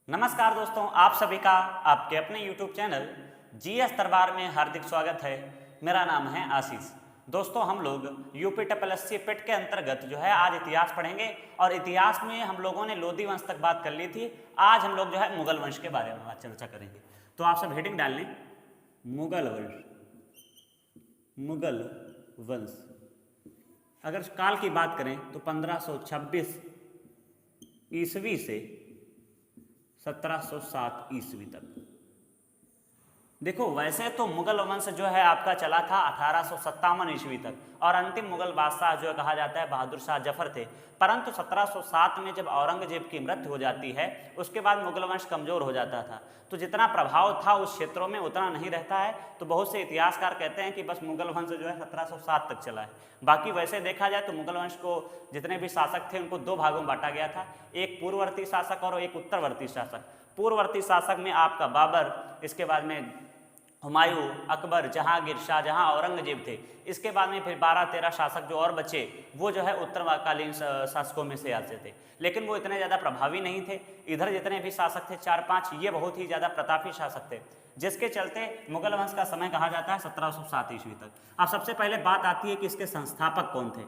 नमस्कार दोस्तों, आप सभी का आपके अपने YouTube चैनल जीएस दरबार में हार्दिक स्वागत है। मेरा नाम है आशीष। दोस्तों, हम लोग यूपी SSC पेट के अंतर्गत जो है आज इतिहास पढ़ेंगे और इतिहास में हम लोगों ने लोधी वंश तक बात कर ली थी। आज हम लोग जो है मुगल वंश के बारे में चर्चा करेंगे। तो आप सब हेडिंग डाल लें, मुगल वंश। मुगल वंश अगर काल की बात करें तो 1526 ईस्वी से 1707 ईस्वी तक। देखो, वैसे तो मुगल वंश जो है आपका चला था 1857 ईस्वी तक और अंतिम मुगल बादशाह जो कहा जाता है बहादुर शाह जफर थे। परंतु 1707 में जब औरंगजेब की मृत्यु हो जाती है उसके बाद मुगल वंश कमजोर हो जाता था, तो जितना प्रभाव था उस क्षेत्रों में उतना नहीं रहता है। तो बहुत से इतिहासकार कहते हैं कि बस मुगल वंश जो है 1707 तक चला है। बाकी वैसे देखा जाए तो मुगल वंश को जितने भी शासक थे उनको दो भागों में बांटा गया था, एक पूर्ववर्ती शासक और एक उत्तरवर्ती शासक। पूर्ववर्ती शासक में आपका बाबर, इसके बाद में हुमायूं, अकबर, जहांगीर, शाहजहां, औरंगजेब थे। इसके बाद में फिर 12-13 शासक जो और बचे वो जो है उत्तरकालीन शासकों में से आते थे, लेकिन वो इतने ज़्यादा प्रभावी नहीं थे। इधर जितने भी शासक थे 4-5, ये बहुत ही ज़्यादा प्रतापी शासक थे, जिसके चलते मुगल वंश का समय कहा जाता है 1707 ईस्वी तक। अब सबसे पहले बात आती है कि इसके संस्थापक कौन थे।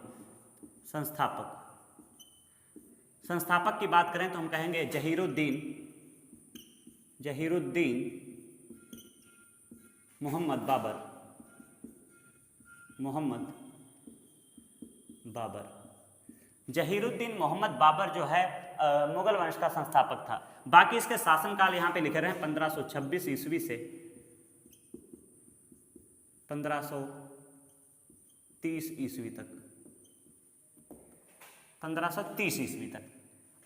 संस्थापक की बात करें तो हम कहेंगे जहीरुद्दीन मोहम्मद बाबर। जहीरुद्दीन मोहम्मद बाबर जो है मुगल वंश का संस्थापक था। बाकी इसके शासनकाल यहाँ पे लिखे रहे हैं 1526 ईस्वी से 1530 ईस्वी तक। 1530 ईस्वी तक।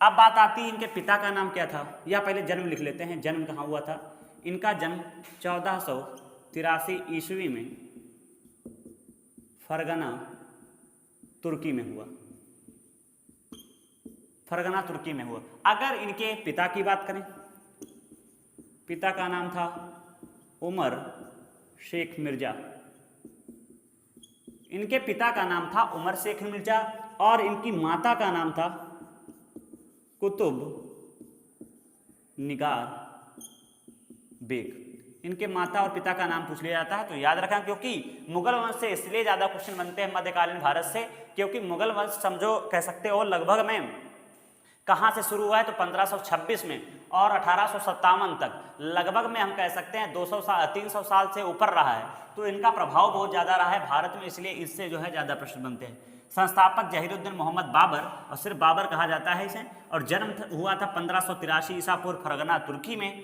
अब बात आती है इनके पिता का नाम क्या था, या पहले जन्म लिख लेते हैं, जन्म कहाँ हुआ था। इनका जन्म 1483 ईस्वी में फरगना तुर्की में हुआ। अगर इनके पिता की बात करें, पिता का नाम था उमर शेख मिर्जा। इनके पिता का नाम था उमर शेख मिर्जा और इनकी माता का नाम था कुतुब निगार बेग। इनके माता और पिता का नाम पूछ लिया जाता है तो याद रखना, क्योंकि मुगल वंश से इसलिए ज़्यादा क्वेश्चन बनते हैं मध्यकालीन भारत से, क्योंकि मुगल वंश समझो कह सकते हो लगभग में कहाँ से शुरू हुआ है तो 1526 में और 1857 तक लगभग में हम कह सकते हैं 300 साल से ऊपर रहा है। तो इनका प्रभाव बहुत ज़्यादा रहा है भारत में, इसलिए इससे जो है ज़्यादा प्रश्न बनते हैं। संस्थापक जहीरुद्दीन मोहम्मद बाबर, और सिर्फ बाबर कहा जाता है इसे, और जन्म हुआ था 1583 ईसा पूर्व फरगना तुर्की में।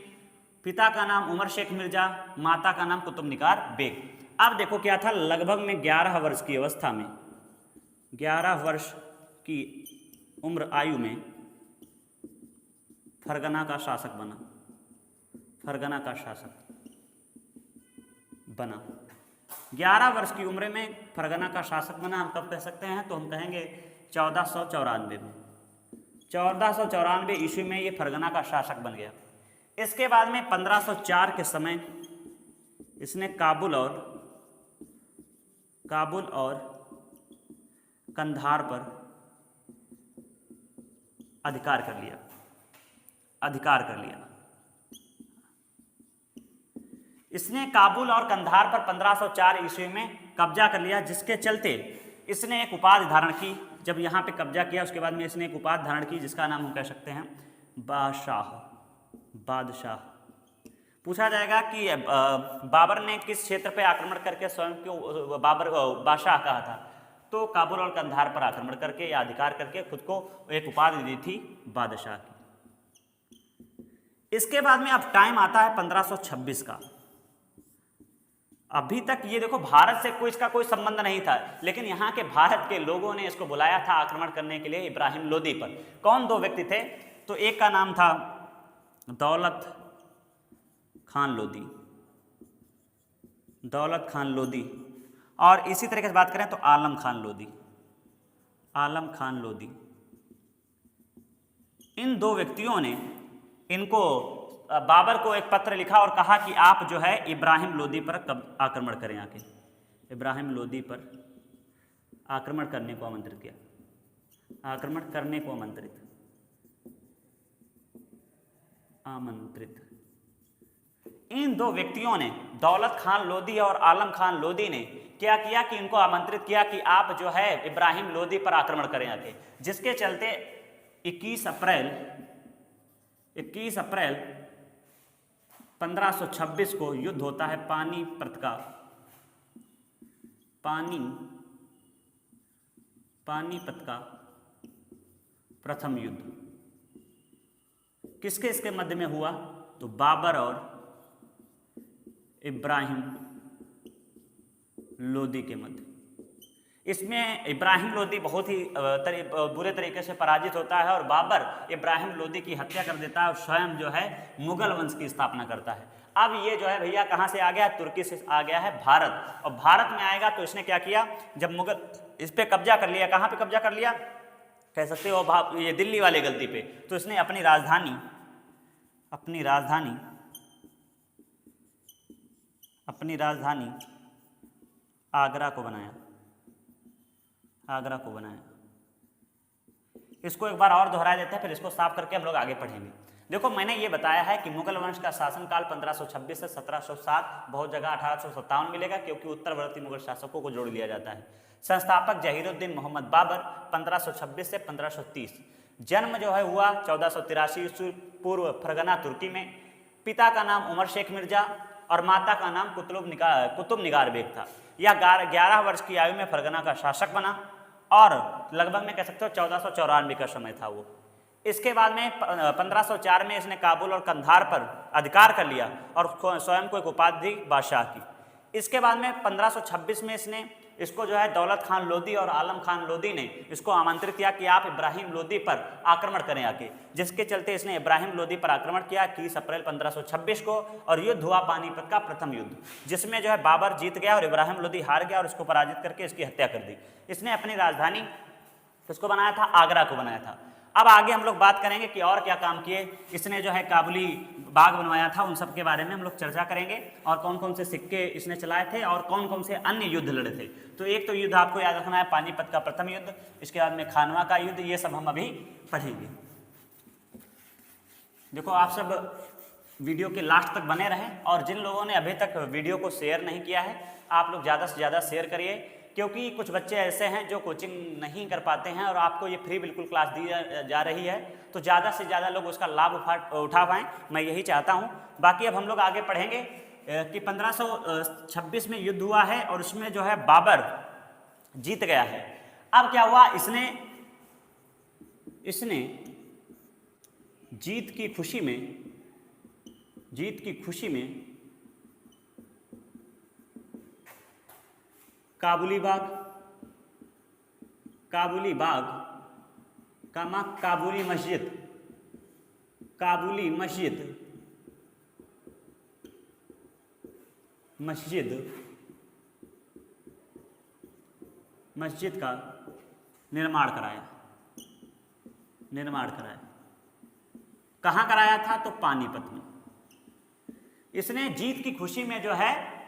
पिता का नाम उमर शेख मिर्जा, माता का नाम कुतुब निगार बेग। अब देखो क्या था, लगभग में 11 वर्ष की अवस्था में, 11 वर्ष की उम्र आयु में फरगना का शासक बना। 11 वर्ष की उम्र में फरगना का शासक बना। हम कब कह सकते हैं तो हम कहेंगे 1494 में। 1494 ईस्वी में ये फरगना का शासक बन गया। इसके बाद में 1504 के समय इसने काबुल और कंधार पर अधिकार कर लिया। इसने काबुल और कंधार पर 1504 ईस्वी में कब्जा कर लिया, जिसके चलते इसने एक उपाधि धारण की। जब यहाँ पे कब्जा किया उसके बाद में इसने एक उपाधि धारण की जिसका नाम हम कह सकते हैं बादशाह। पूछा जाएगा कि बाबर ने किस क्षेत्र पे आक्रमण करके स्वयं को बादशाह कहा था, तो काबुल और कंधार पर आक्रमण करके या अधिकार करके खुद को एक उपाधि दी थी बादशाह की। इसके बाद में अब टाइम आता है 1526 का। अभी तक ये देखो भारत से इसका कोई संबंध नहीं था, लेकिन यहाँ के भारत के लोगों ने इसको बुलाया था आक्रमण करने के लिए इब्राहिम लोदी पर। कौन दो व्यक्ति थे, तो एक का नाम था दौलत खान लोदी और इसी तरीके से बात करें तो आलम खान लोदी। इन दो व्यक्तियों ने बाबर को एक पत्र लिखा और कहा कि आप जो है इब्राहिम लोदी पर आक्रमण करें। आके इब्राहिम लोदी पर आक्रमण करने को आमंत्रित किया। आमंत्रित। इन दो व्यक्तियों ने, दौलत खान लोदी और आलम खान लोदी ने क्या किया कि इनको आमंत्रित किया कि आप जो है इब्राहिम लोदी पर आक्रमण करें आके, जिसके चलते 21 अप्रैल 1526 को युद्ध होता है पानीपत का प्रथम युद्ध। किसके इसके मध्य में हुआ? तो बाबर और इब्राहिम लोदी के मध्य। इसमें इब्राहिम लोदी बहुत ही बुरे तरीके से पराजित होता है और बाबर इब्राहिम लोदी की हत्या कर देता है और स्वयं जो है मुगल वंश की स्थापना करता है। अब ये जो है भैया कहाँ से आ गया? तुर्की से आ गया है भारत। और भारत में आएगा तो इसने क्या किया, जब मुगल इस पे कब्जा कर लिया, कहाँ पे कब्जा कर लिया कह सकते हो, ये दिल्ली वाली गलती पे, तो इसने अपनी राजधानी आगरा को बनाया। इसको एक बार और दोहरा देते हैं, फिर इसको साफ करके हम लोग आगे पढ़ेंगे। देखो मैंने ये बताया है कि मुगल वंश का शासनकाल 1526 से 1707, बहुत जगह 1857 मिलेगा क्योंकि उत्तरवर्ती मुगल शासकों को जोड़ लिया जाता है। संस्थापक जहीरुद्दीन मोहम्मद बाबर 1526 से 1530। जन्म जो है हुआ 1483 ईस्वी पूर्व फरगना तुर्की में। पिता का नाम उमर शेख मिर्जा और माता का नाम कुतुब निगार बेग था। यह 11 वर्ष की आयु में फरगना का शासक बना और लगभग में कह सकते हो 1494 का समय था वो। इसके बाद में 1504 में इसने काबुल और कंधार पर अधिकार कर लिया और स्वयं को एक उपाधि दी बादशाह की। इसके बाद में 1526 में इसको जो है दौलत खान लोदी और आलम खान लोदी ने इसको आमंत्रित किया कि आप इब्राहिम लोदी पर आक्रमण करें आके, जिसके चलते इसने इब्राहिम लोदी पर आक्रमण किया 21 अप्रैल 1526 को और युद्ध हुआ पानीपत का प्रथम युद्ध, जिसमें जो है बाबर जीत गया और इब्राहिम लोदी हार गया और इसको पराजित करके इसकी हत्या कर दी। इसने अपनी राजधानी किसको बनाया था? आगरा को बनाया था। अब आगे हम लोग बात करेंगे कि और क्या काम किए इसने, जो है काबुली बाग बनवाया था, उन सब के बारे में हम लोग चर्चा करेंगे और कौन कौन से सिक्के इसने चलाए थे और कौन कौन से अन्य युद्ध लड़े थे। तो एक तो युद्ध आपको याद रखना है पानीपत का प्रथम युद्ध, इसके बाद में खानवा का युद्ध, ये सब हम अभी पढ़ेंगे। देखो आप सब वीडियो के लास्ट तक बने रहें और जिन लोगों ने अभी तक वीडियो को शेयर नहीं किया है आप लोग ज़्यादा से ज़्यादा शेयर करिए, क्योंकि कुछ बच्चे ऐसे हैं जो कोचिंग नहीं कर पाते हैं और आपको ये फ्री बिल्कुल क्लास दी जा रही है, तो ज़्यादा से ज़्यादा लोग उसका लाभ उठा पाएँ, मैं यही चाहता हूँ। बाकी अब हम लोग आगे पढ़ेंगे कि 1526 में युद्ध हुआ है और उसमें जो है बाबर जीत गया है। अब क्या हुआ, इसने जीत की खुशी में काबुली बाग काबुली मस्जिद का निर्माण कराया। कहाँ कराया था? तो पानीपत में। इसने जीत की खुशी में जो है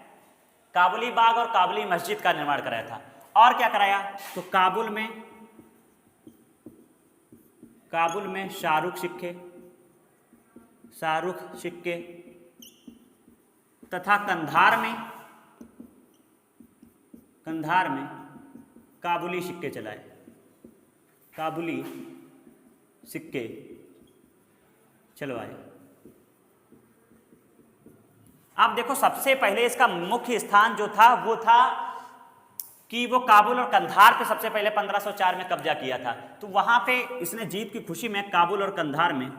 काबुली बाग और काबुली मस्जिद का निर्माण कराया था। और क्या कराया? तो काबुल में शाहरुख सिक्के तथा कंधार में काबुली सिक्के चलवाए। अब देखो सबसे पहले इसका मुख्य स्थान जो था वो था कि वो काबुल और कंधार पे सबसे पहले 1504 में कब्जा किया था। तो वहां पे इसने जीत की खुशी में काबुल और कंधार में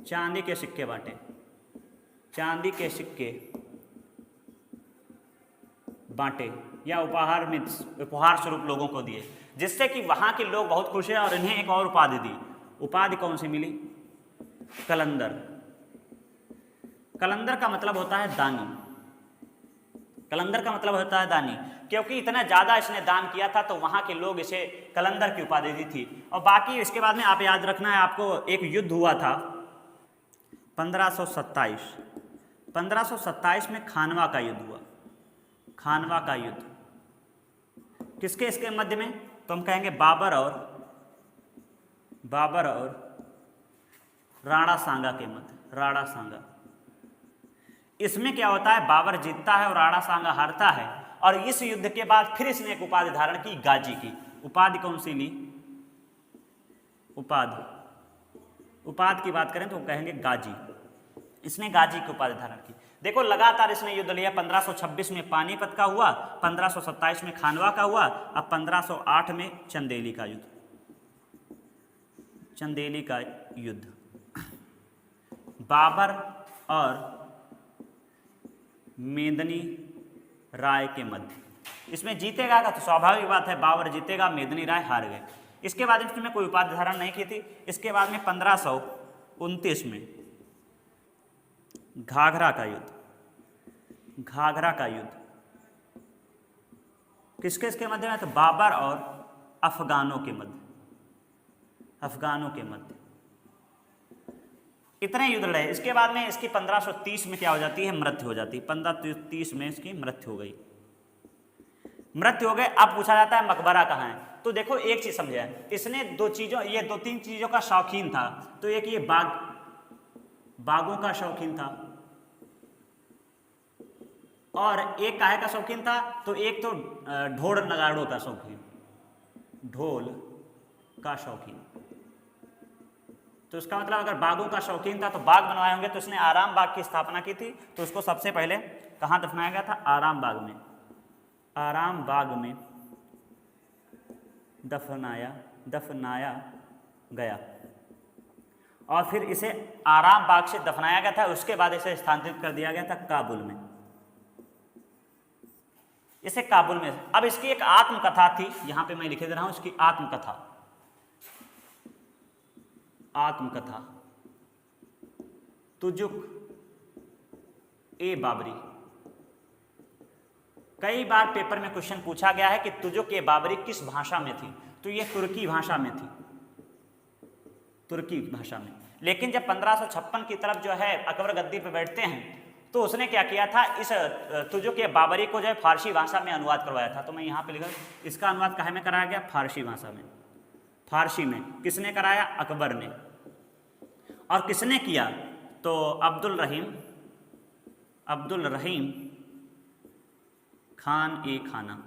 चांदी के सिक्के बांटे, या उपहार स्वरूप लोगों को दिए, जिससे कि वहां के लोग बहुत खुश हैं और इन्हें एक और उपाधि दी। उपाधि कौन सी मिली? कलंदर का मतलब होता है दानी। क्योंकि इतना ज़्यादा इसने दान किया था तो वहाँ के लोग इसे कलंदर की उपाधि दी थी। और बाकी इसके बाद में आप याद रखना है, आपको एक युद्ध हुआ था 1527 में खानवा का युद्ध हुआ। किसके इसके मध्य में? तो हम कहेंगे बाबर और राणा सांगा के मध्य, राणा सांगा। इसमें क्या होता है, बाबर जीतता है और राणा सांगा हारता है, और इस युद्ध के बाद फिर इसने एक उपाधि धारण की, गाजी की। उपाधि कौन सी ली, उपाधि की बात करें तो कहेंगे गाजी। इसने गाजी की उपाधि धारण की। देखो लगातार इसने युद्ध लिया। 1526 में पानीपत का हुआ, 1527 में खानवा का हुआ, अब 1508 में चंदेली का युद्ध, चंदेली का युद्ध बाबर और मेदिनी राय के मध्य। इसमें जीतेगा का तो स्वाभाविक बात है, बाबर जीतेगा, मेदिनी राय हार गए। इसके बाद इसमें कोई उपाधि धारण नहीं की थी। इसके बाद में 1529 में घाघरा का युद्ध, घाघरा का युद्ध किसके इसके मध्य में, तो बाबर और अफगानों के मध्य, अफगानों के मध्य। इतने युद्ध लड़े। इसके बाद में इसकी 1530 में क्या हो जाती है, मृत्यु हो जाती है। 1530 में इसकी मृत्यु हो गई, मृत्यु हो गए। अब पूछा जाता है मकबरा कहाँ है, तो देखो एक चीज समझे, इसने ये दो तीन चीजों का शौकीन था। तो एक ये बागों का शौकीन था, और एक काहे का शौकीन था, तो एक तो ढोल नगाड़ों का शौकीन, ढोल का शौकीन। तो इसका मतलब अगर बागों का शौकीन था तो बाग बनवाए होंगे। तो इसने आराम बाग की स्थापना की थी। तो उसको सबसे पहले कहाँ दफनाया गया था, आराम बाग में, आराम बाग में दफनाया गया, और फिर इसे आराम बाग से दफनाया गया था। उसके बाद इसे स्थानांतरित कर दिया गया था काबुल में, इसे काबुल में। अब इसकी एक आत्मकथा थी, यहां पे मैं लिखे दे रहा हूं इसकी आत्मकथा, आत्मकथा तुजुक ए बाबरी। कई बार पेपर में क्वेश्चन पूछा गया है कि तुजुक ए बाबरी किस भाषा में थी, तो ये तुर्की भाषा में थी, तुर्की भाषा में। लेकिन जब 1556 की तरफ जो है अकबर गद्दी पे बैठते हैं, तो उसने क्या किया था, इस तुजुक ए बाबरी को जो है फारसी भाषा में अनुवाद करवाया था। तो मैं यहाँ पे लिखा, इसका अनुवाद काहे में कराया गया, फारसी भाषा में, फारसी में। किसने कराया, अकबर ने। और किसने किया, तो अब्दुल रहीम खान ए खाना,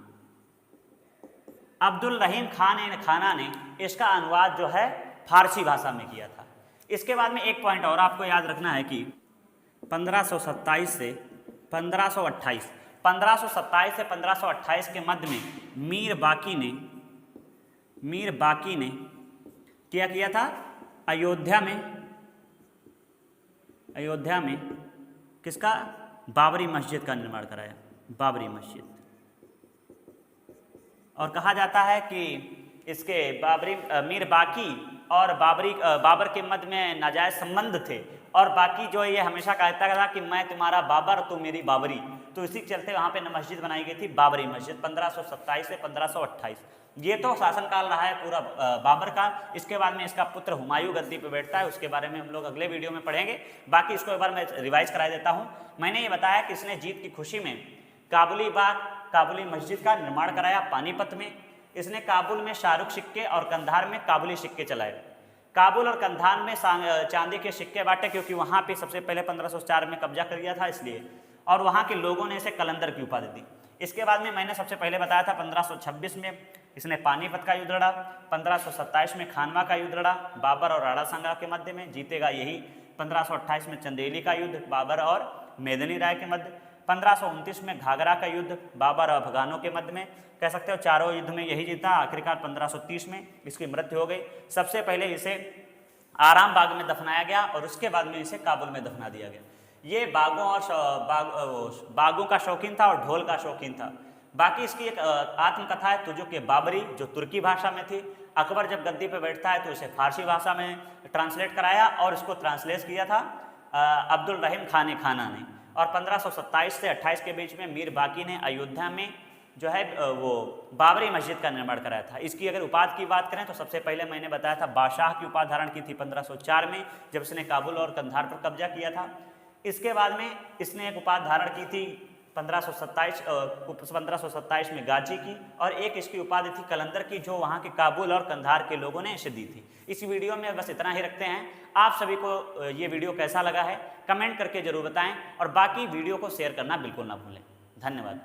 अब्दुल रहीम खान ए खाना ने इसका अनुवाद जो है फारसी भाषा में किया था। इसके बाद में एक पॉइंट और आपको याद रखना है कि 1527 से 1528, 1527 से 1528 के मध्य में मीर बाकी ने क्या किया था, अयोध्या में किसका, बाबरी मस्जिद का निर्माण कराया, बाबरी मस्जिद। और कहा जाता है कि इसके मीर बाकी और बाबर के मध्य में नाजायज संबंध थे, और बाकी जो ये हमेशा कहता था कि मैं तुम्हारा बाबर तो मेरी बाबरी। तो इसी के चलते वहाँ पे मस्जिद बनाई गई थी, बाबरी मस्जिद, 1527 से 1528। ये तो शासनकाल रहा है पूरा बाबर का। इसके बाद में इसका पुत्र हुमायूं गद्दी पे बैठता है, उसके बारे में हम लोग अगले वीडियो में पढ़ेंगे। बाकी इसको एक बार मैं रिवाइज करा देता हूँ। मैंने ये बताया कि इसने जीत की खुशी में काबुली मस्जिद का निर्माण कराया पानीपत में। इसने काबुल में शाहरुख सिक्के और कंधार में काबुली सिक्के चलाए। काबुल और कंधार में चांदी के सिक्के बांटे, क्योंकि वहाँ पे सबसे पहले 1504 में कब्जा कर लिया था इसलिए, और वहाँ के लोगों ने इसे कलंदर की उपाधि दी। इसके बाद में मैंने सबसे पहले बताया था 1526 में इसने पानीपत का युद्ध लड़ा, 1527 में खानवा का युद्ध लड़ा बाबर और राणा सांगा के मध्य में, जीतेगा यही। 1528 में चंदेली का युद्ध बाबर और मेदिनी राय के मध्य, 1529 में घाघरा का युद्ध बाबर और अफगानों के मध्य में। कह सकते हो चारों युद्ध में यही जीता। आखिरकार 1530 में इसकी मृत्यु हो गई। सबसे पहले इसे आराम बाग में दफनाया गया और उसके बाद में इसे काबुल में दफना दिया गया। ये बागों का शौकीन था और ढोल का शौकीन था। बाकी इसकी एक आत्मकथा है तुजुक ए बाबरी, जो तुर्की भाषा में थी। अकबर जब गद्दी पे बैठता है तो इसे फारसी भाषा में ट्रांसलेट कराया और इसको ट्रांसलेट किया था अब्दुल रहीम खान ए खाना ने। और 1527 से 28 के बीच में मीर बाकी ने अयोध्या में जो है वो बाबरी मस्जिद का निर्माण कराया था। इसकी अगर उपाधि की बात करें तो सबसे पहले मैंने बताया था बादशाह की उपाधि धारण की थी 1504 में, जब इसने काबुल और कंधार पर कब्जा किया था। इसके बाद में इसने एक उपाधि धारण की थी 1527 में गाजी की, और एक इसकी उपाधि थी कलंदर की, जो वहाँ के काबुल और कंधार के लोगों ने इसे दी थी। इस वीडियो में बस इतना ही रखते हैं। आप सभी को ये वीडियो कैसा लगा है कमेंट करके जरूर बताएं, और बाकी वीडियो को शेयर करना बिल्कुल ना भूलें। धन्यवाद।